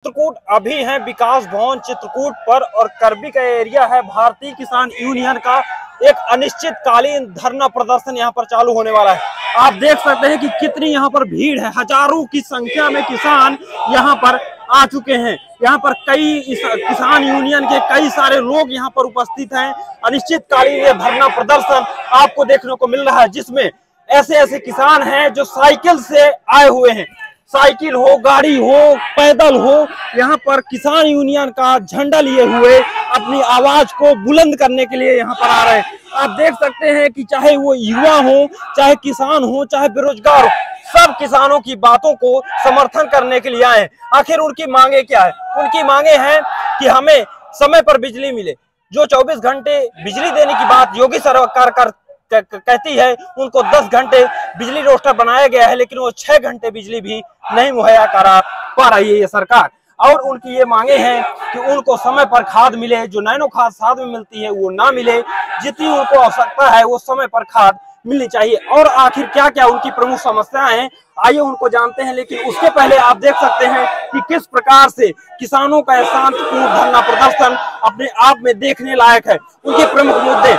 चित्रकूट अभी है विकास भवन चित्रकूट पर और करबी का एरिया है। भारतीय किसान यूनियन का एक अनिश्चितकालीन धरना प्रदर्शन यहाँ पर चालू होने वाला है। आप देख सकते हैं कि कितनी यहाँ पर भीड़ है। हजारों की संख्या में किसान यहाँ पर आ चुके हैं। यहाँ पर कई किसान यूनियन के कई सारे लोग यहाँ पर उपस्थित हैं। अनिश्चितकालीन ये धरना प्रदर्शन आपको देखने को मिल रहा है, जिसमें ऐसे ऐसे किसान हैं जो साइकिल से आए हुए हैं। साइकिल हो, गाड़ी हो, पैदल हो, यहाँ पर किसान यूनियन का झंडा लिए हुए अपनी आवाज को बुलंद करने के लिए यहाँ पर आ रहे हैं। आप देख सकते हैं कि चाहे वो युवा हो, चाहे किसान हो, चाहे बेरोजगार हो, सब किसानों की बातों को समर्थन करने के लिए आए हैं। आखिर उनकी मांगे क्या है? उनकी मांगे हैं कि हमें समय पर बिजली मिले। जो 24 घंटे बिजली देने की बात योगी सरकार कहती है, उनको 10 घंटे बिजली रोस्टर बनाया गया है, लेकिन वो 6 घंटे बिजली भी नहीं मुहैया करा पा रही है ये सरकार। और उनकी ये मांगे हैं कि उनको समय पर खाद मिले, जो नैनो खाद साथ में मिलती है वो ना मिले, जितनी उनको आवश्यकता है वो समय पर खाद मिलनी चाहिए। और आखिर क्या क्या उनकी प्रमुख समस्याएं हैं, आइए उनको जानते हैं। लेकिन उसके पहले आप देख सकते हैं कि किस प्रकार से किसानों का शांतिपूर्ण धरना प्रदर्शन अपने आप में देखने लायक है। उनके प्रमुख मुद्दे: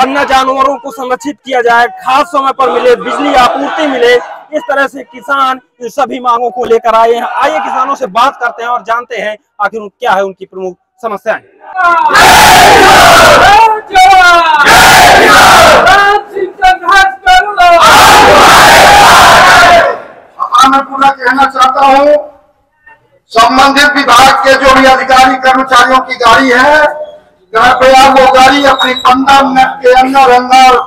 अन्य जानवरों को संरक्षित किया जाए, खाद समय पर मिले, बिजली आपूर्ति मिले। इस तरह से किसान इन सभी मांगों को लेकर आए हैं। आइए किसानों से बात करते हैं और जानते हैं आखिर क्या है उनकी प्रमुख समस्याएं। मैं पूरा कहना चाहता हूँ, संबंधित विभाग के जो भी अधिकारी कर्मचारियों की गाड़ी है, कृपया वो गाड़ी अपनी 15 मिनट के अंदर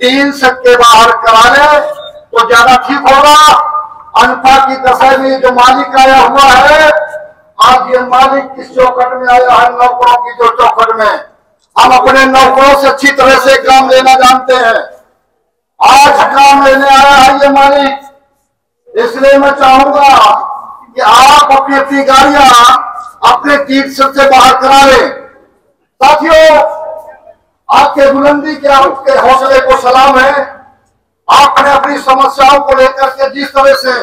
3 के बाहर करा ले तो ज्यादा ठीक होगा। अनफा की दशा में जो मालिक आया हुआ है, आज ये मालिक किस चौखट में आया है? नौकरों की जो चौखट में। हम अपने नौकरों से अच्छी तरह से काम लेना जानते हैं। आज काम लेने आया है ये मालिक, इसलिए मैं चाहूंगा कि आप अपनी अपनी गाड़ियां अपने कीट से बाहर करा लें। साथियों, आपके बुलंदी के आपके हौसले को सलाम है। आपने अपनी समस्याओं को लेकर के जिस तरह से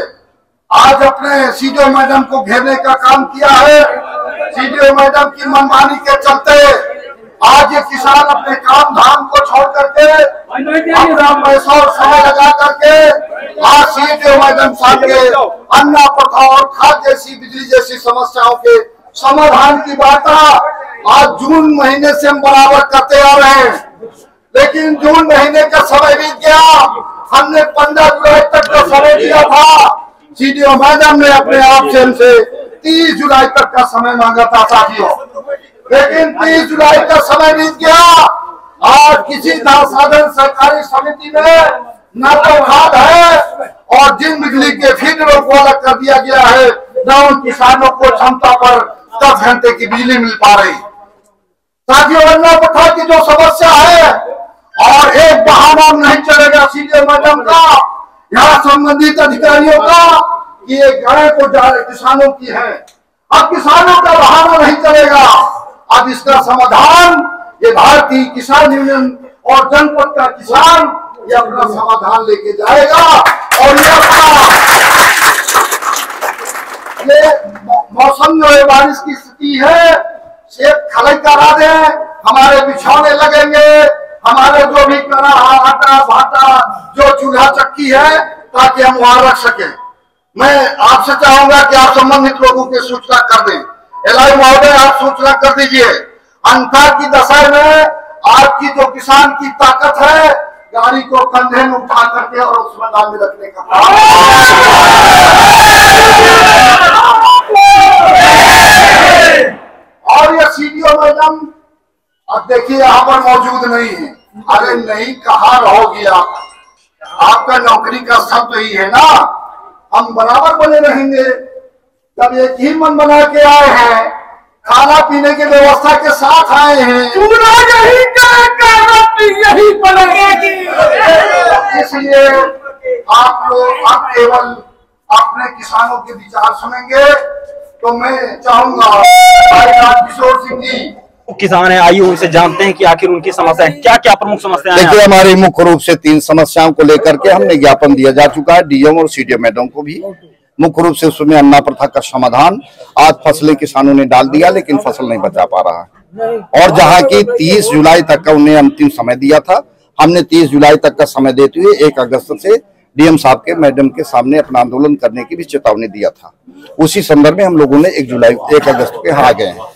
आज अपने सीडीओ मैडम को घेरने का काम किया है, सीडीओ मैडम की मनमानी के चलते आज ये किसान अपने काम धाम को छोड़ करके अपना पैसा और समय लगा करके आज सीडीओ मैडम साहब के अन्ना प्रथा और खाद जैसी, बिजली जैसी समस्याओं के समाधान की वार्ता आज जून महीने से हम बराबर करते आ रहे हैं। लेकिन जून महीने का समय बीत गया। हमने 15 जुलाई तक का समय दिया था। सीडीओ मैडम ने अपने आप से हमसे 30 जुलाई तक का समय मांगा था साथियों, लेकिन 30 जुलाई का समय बीत गया। आज किसी साधन सहकारी समिति में न तो खाद है और जिन बिजली के फीडरों को अलग कर दिया गया है, न उन किसानों को क्षमता पर 10 घंटे की बिजली मिल पा रही। साथियों, अन्ना प्रथा की जो समस्या है और एक बहाना नहीं चलेगा सीडीओ मैडम का, यहाँ संबंधित अधिकारियों का, कि ये गाय को किसानों की है। अब किसानों का बहाना नहीं चलेगा। अब इसका समाधान ये भारतीय किसान यूनियन और जनपद का किसान ये अपना समाधान लेके जाएगा। और ये मौसम जो है, बारिश की स्थिति है, सेब खलाई करा दे, हमारे बिछौने लगेंगे, हमारे जो भी करा आटा भाटा जो चूल्हा चक्की है, ताकि हम वहां रख सके। मैं आपसे चाहूंगा कि आप संबंधित लोगों की सूचना कर दें। एलआई महोदय, आप सूचना कर दीजिए। अंतर की दशा में आपकी जो किसान की ताकत है, गाड़ी को कंधे में उठा करके और उस मैदान में रखने का और ये सीडीओ मैडम अब देखिए यहाँ पर मौजूद नहीं है। अरे नहीं, कहाँ रहोगी आप? आपका नौकरी का शब्द ही है ना। हम बराबर बने रहेंगे। जब एक ही मन बना के आए हैं, खाना पीने की व्यवस्था के साथ आए हैं, यही बनेगी। इसलिए आप लोग अब केवल अपने किसानों के विचार सुनेंगे। तो मैं चाहूंगा किशोर सिंह जी किसान है, आइए उनसे जानते हैं कि आखिर उनकी समस्याएं क्या क्या प्रमुख समस्याएं हैं। देखिए, हमारी मुख्य रूप से 3 समस्याओं को लेकर के हमने ज्ञापन दिया जा चुका है डीएम और सीडीओ मैडम को भी। मुख्य रूप से उसमें अन्ना प्रथा का समाधान। आज फसलें किसानों ने डाल दिया लेकिन फसल नहीं बचा पा रहा है, और जहां की 30 जुलाई तक का उन्हें अंतिम समय दिया था, हमने 30 जुलाई तक का समय देते हुए 1 अगस्त से डीएम साहब के मैडम के सामने अपना आंदोलन करने की भी चेतावनी दिया था। उसी संदर्भ में हम लोगों ने 1 अगस्त के यहाँ आ गए हैं।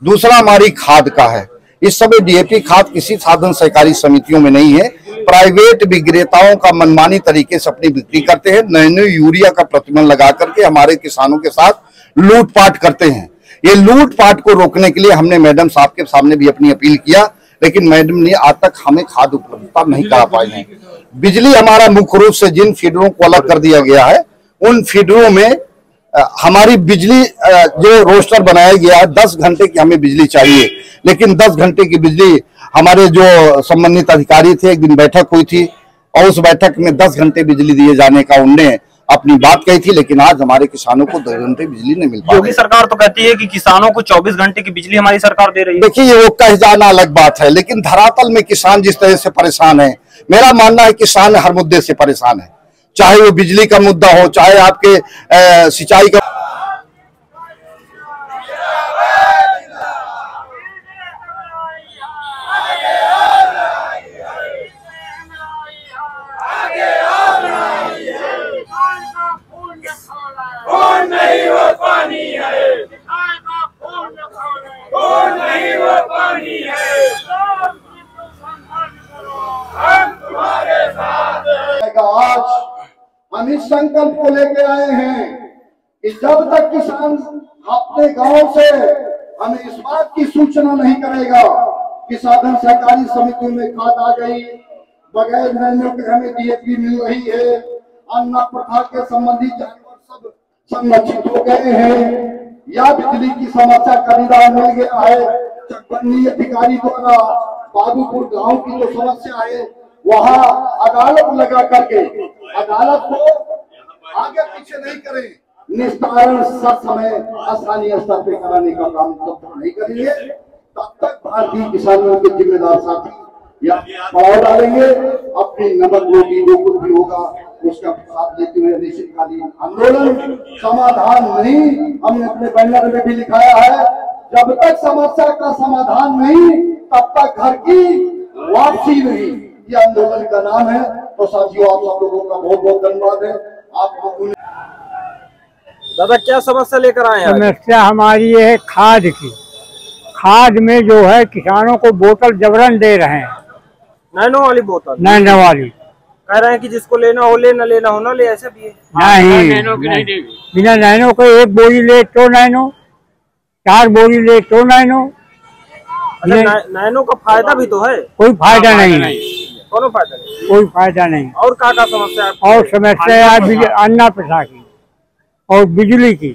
दूसरा हमारी खाद का है। इस समय डीएपी खाद किसी साधन सहकारी समितियों में नहीं है, प्राइवेट विक्रेताओं का मनमानी तरीके से अपनी बिक्री करते हैं, नैनो यूरिया का प्रतिबंध लगा करके हमारे किसानों के साथ लूटपाट करते हैं। ये लूटपाट को रोकने के लिए हमने मैडम साहब के सामने भी अपनी अपील किया, लेकिन मैडम ने आज तक हमें खाद उपलब्धता नहीं करा पाई है। बिजली हमारा मुख्य रूप से जिन फीडरों को अलग कर दिया गया है, उन फीडरों में हमारी बिजली जो रोस्टर बनाया गया है 10 घंटे की हमें बिजली चाहिए, लेकिन 10 घंटे की बिजली हमारे जो संबंधित अधिकारी थे, एक दिन बैठक हुई थी और उस बैठक में 10 घंटे बिजली दिए जाने का उनने अपनी बात कही थी, लेकिन आज हमारे किसानों को 2 घंटे बिजली नहीं मिल पा रही। योगी सरकार तो कहती है कि किसानों को 24 घंटे की बिजली हमारी सरकार दे रही है। देखिए, ये वो कह जाना अलग बात है, लेकिन धरातल में किसान जिस तरह से परेशान है, मेरा मानना है किसान हर मुद्दे से परेशान है, चाहे वो बिजली का मुद्दा हो, चाहे आपके सिंचाई का। आज हम इस संकल्प को लेके आए हैं कि जब तक किसान अपने गांव से हमें इस बात की सूचना नहीं करेगा कि साधन सहकारी समितियों में खाद आ गई, बगैर नैनो के हमें डीएपी मिल रही है, अन्ना प्रथा के संबंधी जानवर सब संरक्षित हो गए हैं, या बिजली की समस्या का निदान मिल गया है, चकबंदी अधिकारी द्वारा बाबूपुर गांव की जो समस्या है वहां अदालत लगा करके अदालत को आगे पीछे नहीं करें, निस्तारण समय स्थानीय स्तर पे कराने का काम जब तक नहीं करेंगे तब तक भारतीय किसानों के जिम्मेदार साथी या पड़ाव डालेंगे, अपनी नमक रोटी जो कुछ भी होगा उसका साथ देते हुए अनिश्चितकालीन आंदोलन। समाधान नहीं, हमने अपने बैनर में भी लिखाया है, जब तक समस्या का समाधान नहीं तब तक घर की वापसी नहीं, ये आंदोलन का नाम है। तो साथियों, आप सब लोगों का बहुत बहुत धन्यवाद है। आप लोगों ने दादा क्या समस्या लेकर आए हैं? समस्या हमारी ये है खाद की। खाद में जो है किसानों को बोतल जबरन दे रहे हैं, नैनो वाली बोतल, नैनो वाली। कह रहे हैं कि जिसको लेना हो ले, न लेना हो न ले, ऐसे भी है। नहीं, बिना नैनो के 1 बोरी ले तो नैनो, 4 बोरी ले तो नैनो। नैनो का फायदा भी तो है? कोई फायदा नहीं है, कोनो फायदा नहीं, कोई फायदा नहीं। और क्या समस्या है? और समस्या है अन्ना प्रथा की और बिजली की।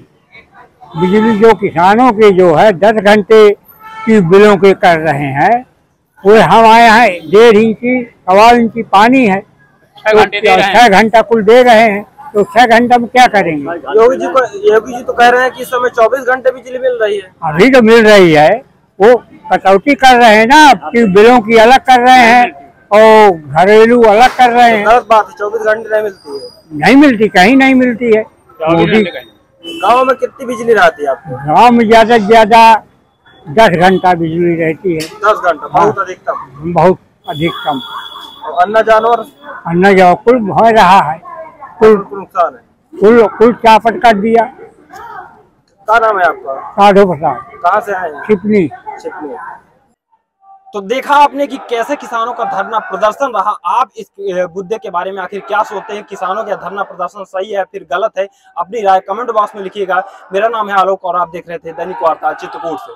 बिजली जो किसानों के जो है 10 घंटे की बिलों के कर रहे हैं, वो हमारे यहाँ 1.5 इंची 1.25 इंची पानी है, 6 घंटा कुल दे रहे हैं, तो 6 घंटा में क्या करेंगे? योगी जी तो कह रहे हैं कि इस समय 24 घंटे बिजली मिल रही है। अभी तो मिल रही है, वो कटौती कर रहे हैं ना, कि बिलों की अलग कर रहे हैं और घरेलू अलग कर रहे हैं। गलत बात है, 24 घंटे नहीं मिलती है। नहीं मिलती, कहीं नहीं मिलती है। गाँव में कितनी बिजली रहती है आपको? गाँव में ज्यादा से ज्यादा 10 घंटा बिजली रहती है। 10 घंटा बहुत अधिकतम, बहुत अधिकतम। और अन्ना जानवर, अन्ना जो कुल हो रहा है, कुल नुकसान है, कुल चापट कर दिया। क्या नाम है आपका? साधु प्रसाद। कहाँ से आए हैं? छिपनी। तो देखा आपने कि कैसे किसानों का धरना प्रदर्शन रहा। आप इस मुद्दे के बारे में आखिर क्या सोचते हैं? किसानों का धरना प्रदर्शन सही है फिर गलत है? अपनी राय कमेंट बॉक्स में लिखिएगा। मेरा नाम है आलोक और आप देख रहे थे दैनिक वार्ता चित्रकूट से।